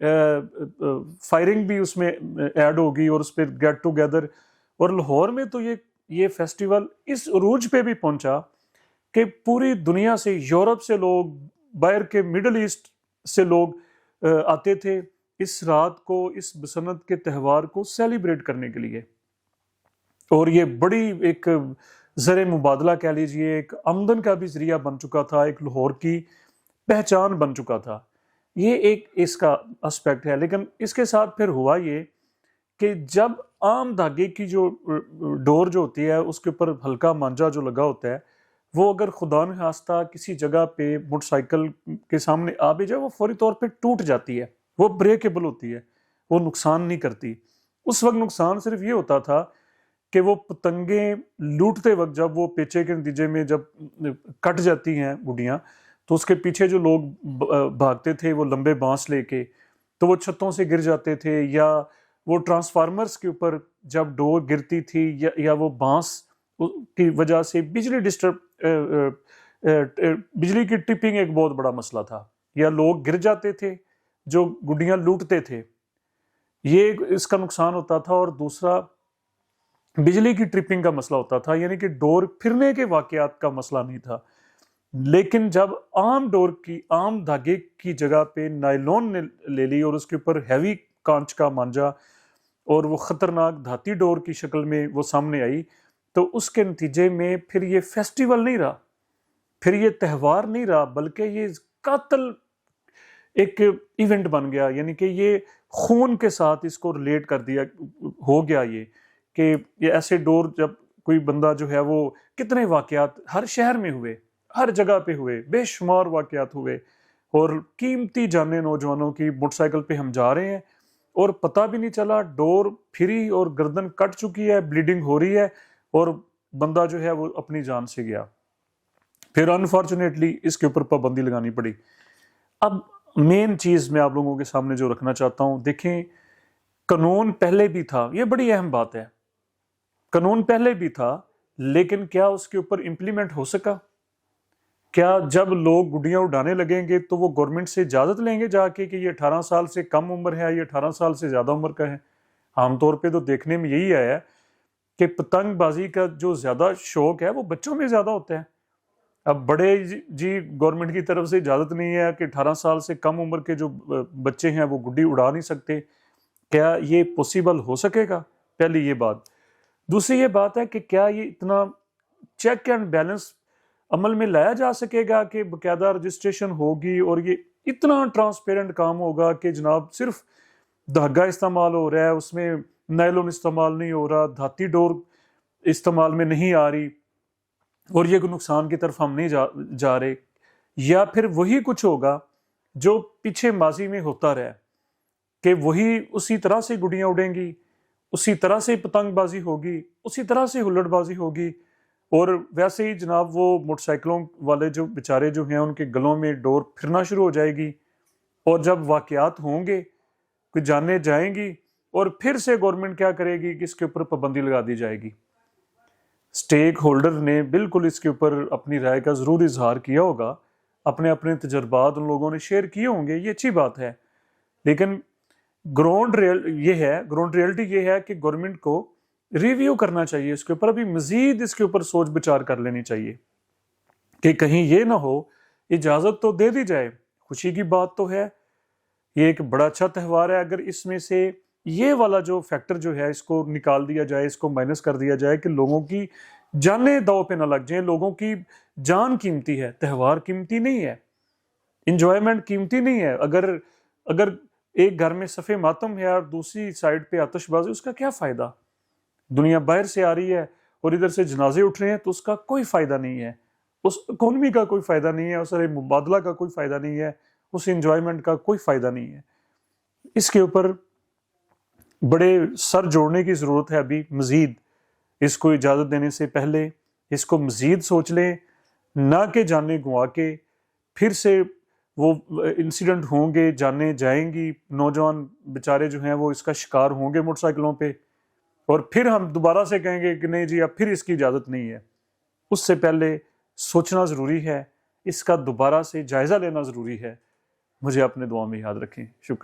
Firing بھی اس میں add ہوگی اور اس پہ گیٹ ٹوگیدر. اور لاہور میں تو یہ فیسٹیول اس عروج پہ بھی پہنچا کہ پوری دنیا سے، یورپ سے لوگ، باہر کے مڈل ایسٹ سے لوگ آتے تھے اس رات کو، اس بسنت کے تہوار کو سیلیبریٹ کرنے کے لیے. اور یہ بڑی ایک زر مبادلہ کہہ لیجئے، ایک آمدن کا بھی ذریعہ بن چکا تھا، ایک لاہور کی پہچان بن چکا تھا. یہ ایک اس کا اسپیکٹ ہے. لیکن اس کے ساتھ پھر ہوا یہ کہ جب عام دھاگے کی جو ڈور جو ہوتی ہے اس کے اوپر ہلکا مانجا جو لگا ہوتا ہے، وہ اگر خدا نخواستہ کسی جگہ پہ موٹر سائیکل کے سامنے آ بھی جائے، وہ فوری طور پہ ٹوٹ جاتی ہے، وہ بریکیبل ہوتی ہے، وہ نقصان نہیں کرتی. اس وقت نقصان صرف یہ ہوتا تھا کہ وہ پتنگیں لوٹتے وقت جب وہ پیچے کے نتیجے میں جب کٹ جاتی ہیں گڈیاں، تو اس کے پیچھے جو لوگ بھاگتے تھے وہ لمبے بانس لے کے، تو وہ چھتوں سے گر جاتے تھے، یا وہ ٹرانسفارمرز کے اوپر جب ڈور گرتی تھی یا وہ بانس کی وجہ سے بجلی کی ٹپنگ ایک بہت بڑا مسئلہ تھا، یا لوگ گر جاتے تھے جو گڈیاں لوٹتے تھے، یہ اس کا نقصان ہوتا تھا. اور دوسرا بجلی کی ٹرپنگ کا مسئلہ ہوتا تھا، یعنی کہ ڈور پھرنے کے واقعات کا مسئلہ نہیں تھا. لیکن جب عام ڈور کی، عام دھاگے کی جگہ پہ نائلون نے لے لی اور اس کے اوپر ہیوی کانچ کا مانجا اور وہ خطرناک دھاتی ڈور کی شکل میں وہ سامنے آئی، تو اس کے نتیجے میں پھر یہ فیسٹیول نہیں رہا، پھر یہ تہوار نہیں رہا، بلکہ یہ قاتل ایک ایونٹ بن گیا. یعنی کہ یہ خون کے ساتھ اس کو ریلیٹ کر دیا ہو گیا یہ کہ یہ ایسے ڈور جب کوئی بندہ جو ہے، وہ کتنے واقعات ہر شہر میں ہوئے، ہر جگہ پہ ہوئے، بے شمار واقعات ہوئے، اور قیمتی جانیں نوجوانوں کی. موٹر سائیکل پہ ہم جا رہے ہیں اور پتہ بھی نہیں چلا، ڈور پھری اور گردن کٹ چکی ہے، بلیڈنگ ہو رہی ہے، اور بندہ جو ہے وہ اپنی جان سے گیا. پھر انفارچونیٹلی اس کے اوپر پابندی لگانی پڑی. اب مین چیز میں آپ لوگوں کے سامنے جو رکھنا چاہتا ہوں، دیکھیں قانون پہلے بھی تھا، یہ بڑی اہم بات ہے، قانون پہلے بھی تھا، لیکن کیا اس کے اوپر امپلیمنٹ ہو سکا؟ کیا جب لوگ گڈیاں اڑانے لگیں گے تو وہ گورنمنٹ سے اجازت لیں گے جا کے کہ یہ 18 سال سے کم عمر ہے، یہ 18 سال سے زیادہ عمر کا ہے؟ عام طور پہ تو دیکھنے میں یہی آیا ہے کہ پتنگ بازی کا جو زیادہ شوق ہے وہ بچوں میں زیادہ ہوتا ہے. اب بڑے جی گورنمنٹ کی طرف سے اجازت نہیں ہے کہ 18 سال سے کم عمر کے جو بچے ہیں وہ گڈی اڑا نہیں سکتے. کیا یہ پوسیبل ہو سکے گا؟ پہلی یہ بات. دوسری یہ بات ہے کہ کیا یہ اتنا چیک اینڈ بیلنس عمل میں لایا جا سکے گا کہ باقاعدہ رجسٹریشن ہوگی اور یہ اتنا ٹرانسپیرنٹ کام ہوگا کہ جناب صرف دھاگا استعمال ہو رہا ہے، اس میں نائلون استعمال نہیں ہو رہا، دھاتی ڈور استعمال میں نہیں آ رہی، اور یہ کوئی نقصان کی طرف ہم نہیں جا رہے؟ یا پھر وہی کچھ ہوگا جو پیچھے ماضی میں ہوتا رہا کہ وہی اسی طرح سے گڈیاں اڑیں گی، اسی طرح سے پتنگ بازی ہوگی، اسی طرح سے ہلڑ بازی ہوگی، اور ویسے ہی جناب وہ موٹر سائیکلوں والے جو بیچارے جو ہیں ان کے گلوں میں ڈور پھرنا شروع ہو جائے گی، اور جب واقعات ہوں گے، کوئی جانیں جائیں گی، اور پھر سے گورنمنٹ کیا کرے گی کہ اس کے اوپر پابندی لگا دی جائے گی. سٹیک ہولڈر نے بالکل اس کے اوپر اپنی رائے کا ضرور اظہار کیا ہوگا، اپنے اپنے تجربات ان لوگوں نے شیئر کیے ہوں گے، یہ اچھی بات ہے. لیکن گراؤنڈ ریئلٹی یہ ہے کہ گورنمنٹ کو ریویو کرنا چاہیے اس کے اوپر، ابھی مزید اس کے اوپر سوچ بچار کر لینی چاہیے کہ کہیں یہ نہ ہو. اجازت تو دے دی جائے، خوشی کی بات تو ہے، یہ ایک بڑا اچھا تہوار ہے. اگر اس میں سے یہ والا جو فیکٹر جو ہے اس کو نکال دیا جائے، اس کو مائنس کر دیا جائے کہ لوگوں کی جانیں داؤ پہ نہ لگ جائیں. لوگوں کی جان قیمتی ہے، تہوار قیمتی نہیں ہے، انجوائمنٹ قیمتی نہیں ہے. اگر ایک گھر میں صف ماتم ہے اور دوسری سائڈ پہ آتش بازی، اس کا کیا فائدہ؟ دنیا باہر سے آ رہی ہے اور ادھر سے جنازے اٹھ رہے ہیں، تو اس کا کوئی فائدہ نہیں ہے، اس اکانومی کا کوئی فائدہ نہیں ہے، اس مبادلہ کا کوئی فائدہ نہیں ہے، اس انجوائمنٹ کا کوئی فائدہ نہیں ہے. اس کے اوپر بڑے سر جوڑنے کی ضرورت ہے ابھی مزید. اس کو اجازت دینے سے پہلے اس کو مزید سوچ لیں، نہ کہ جانیں گنوا کے پھر سے وہ انسیڈنٹ ہوں گے، جانیں جائیں گی، نوجوان بیچارے جو ہیں وہ اس کا شکار ہوں گے موٹر سائیکلوں پہ، اور پھر ہم دوبارہ سے کہیں گے کہ نہیں جی اب پھر اس کی اجازت نہیں ہے. اس سے پہلے سوچنا ضروری ہے، اس کا دوبارہ سے جائزہ لینا ضروری ہے. مجھے اپنے دعا میں یاد رکھیں. شکریہ.